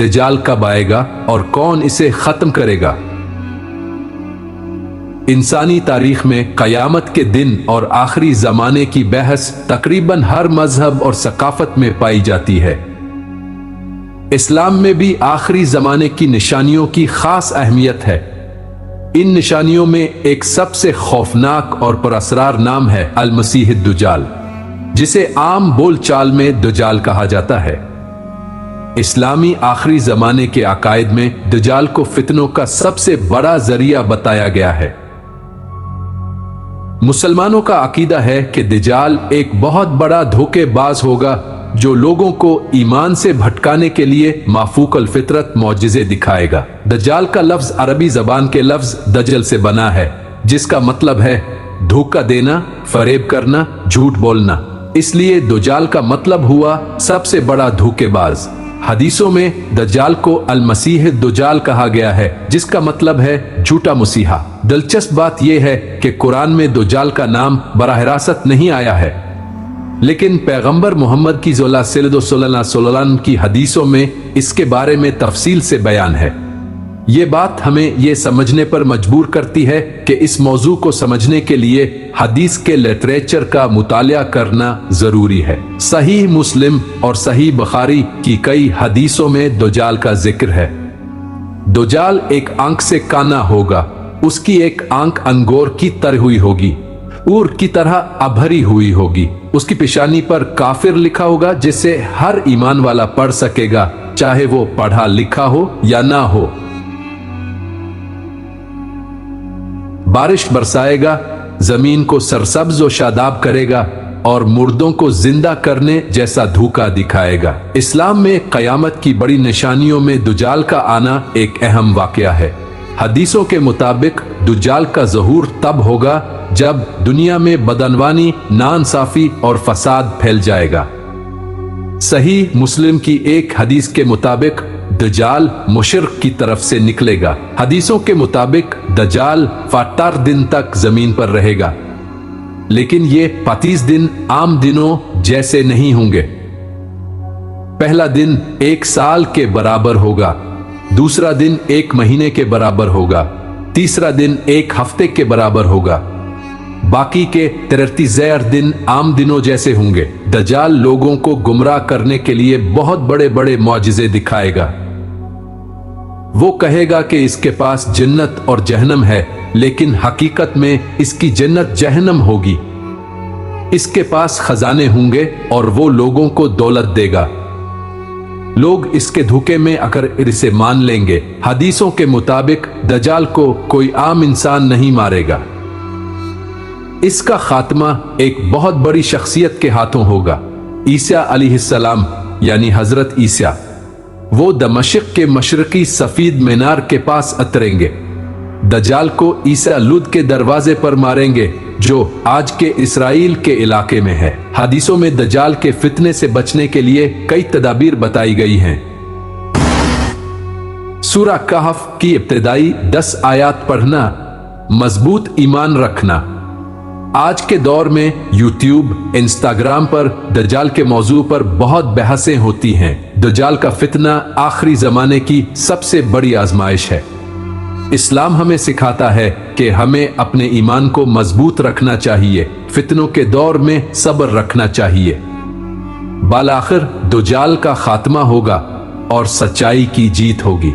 दज्जाल कब आएगा और कौन इसे खत्म करेगा। इंसानी तारीख में क़यामत के दिन और आखिरी ज़माने की बहस तकरीबन हर मजहब और सकाफत में पाई जाती है। इस्लाम में भी आखिरी ज़माने की निशानियों की खास अहमियत है। इन निशानियों में एक सबसे खौफनाक और पुरअसरार नाम है अल-मसीह दज्जाल, जिसे आम बोलचाल में दज्जाल कहा जाता है। इस्लामी आखिरी ज़माने के अकायद में दज्जाल को फितनों का सबसे बड़ा जरिया बताया गया है। मुसलमानों का अकीदा है कि दज्जाल एक बहुत बड़ा धोखेबाज होगा जो लोगों को ईमान से भटकाने के लिए माफूकल फितरत मौजिज़े दिखाएगा। दज्जाल का लफ्ज अरबी जबान के लफ्ज दज्जल से बना है, जिसका मतलब है धोखा देना, फरेब करना, झूठ बोलना। इसलिए दज्जाल का मतलब हुआ सबसे बड़ा धोखेबाज। हदीसों में दज्जाल को अल-मसीह दज्जाल कहा गया है, जिसका मतलब है झूठा मसीहा। दिलचस्प बात यह है कि कुरान में दज्जाल का नाम बराह रास्त नहीं आया है, लेकिन पैगंबर मोहम्मद की सल्लल्लाहु की हदीसों में इसके बारे में तफसील से बयान है। ये बात हमें ये समझने पर मजबूर करती है कि इस मौजू को समझने के लिए हदीस के लिटरेचर का मुतालिया करना जरूरी है। सही मुस्लिम और सही बुखारी की कई हदीसों में दज्जाल का जिक्र है। दज्जाल एक आंख से काना होगा, उसकी एक आंख अंगोर की तरह हुई होगी, ऊर की तरह अभरी हुई होगी। उसकी पेशानी पर काफिर लिखा होगा, जिसे हर ईमान वाला पढ़ सकेगा, चाहे वो पढ़ा लिखा हो या ना हो। बारिश बरसाएगा, जमीन को सरसब्ज और शादाब करेगा और मुर्दों को जिंदा करने जैसा धोखा दिखाएगा। इस्लाम में कयामत की बड़ी निशानियों में दज्जाल का आना एक अहम वाकया है। हदीसों के मुताबिक दज्जाल का ज़हूर तब होगा जब दुनिया में बदनवानी, नाइंसाफी और फसाद फैल जाएगा। सही मुस्लिम की एक हदीस के मुताबिक दज्जाल मुशरिक की तरफ से निकलेगा। हदीसों के मुताबिक दज्जाल 40 दिन तक जमीन पर रहेगा, लेकिन ये 35 दिन आम दिनों जैसे नहीं होंगे। पहला दिन 1 साल के बराबर होगा, दूसरा दिन 1 महीने के बराबर होगा, तीसरा दिन 1 हफ्ते के बराबर होगा, बाकी के 33 दिन आम दिनों जैसे होंगे। दज्जाल लोगों को गुमराह करने के लिए बहुत बड़े बड़े मौजिज़े दिखाएगा। वो कहेगा कि इसके पास जन्नत और जहन्नम है, लेकिन हकीकत में इसकी जन्नत जहन्नम होगी। इसके पास खजाने होंगे और वो लोगों को दौलत देगा। लोग इसके धोखे में अगर इसे मान लेंगे। हदीसों के मुताबिक दज्जाल को कोई आम इंसान नहीं मारेगा। इसका खात्मा एक बहुत बड़ी शख्सियत के हाथों होगा। ईसा अलैहिस्सलाम यानी हजरत ईसा, वो दमिश्क के मशरकी सफीद मीनार के पास उतरेंगे। दज्जाल को ईसा लुद के दरवाजे पर मारेंगे, जो आज के इसराइल के इलाके में है। हदीसों में दज्जाल के फितने से बचने के लिए कई तदाबीर बताई गई हैं। सूरा कहफ की इब्तिदाई 10 आयत पढ़ना, मजबूत ईमान रखना। आज के दौर में यूट्यूब, इंस्टाग्राम पर दज्जाल के मौजू पर बहुत बहसें होती हैं। दज्जाल का फितना आखिरी जमाने की सबसे बड़ी आजमाइश है। इस्लाम हमें सिखाता है कि हमें अपने ईमान को मजबूत रखना चाहिए, फितनों के दौर में सब्र रखना चाहिए। बालाखिर दज्जाल का खात्मा होगा और सच्चाई की जीत होगी।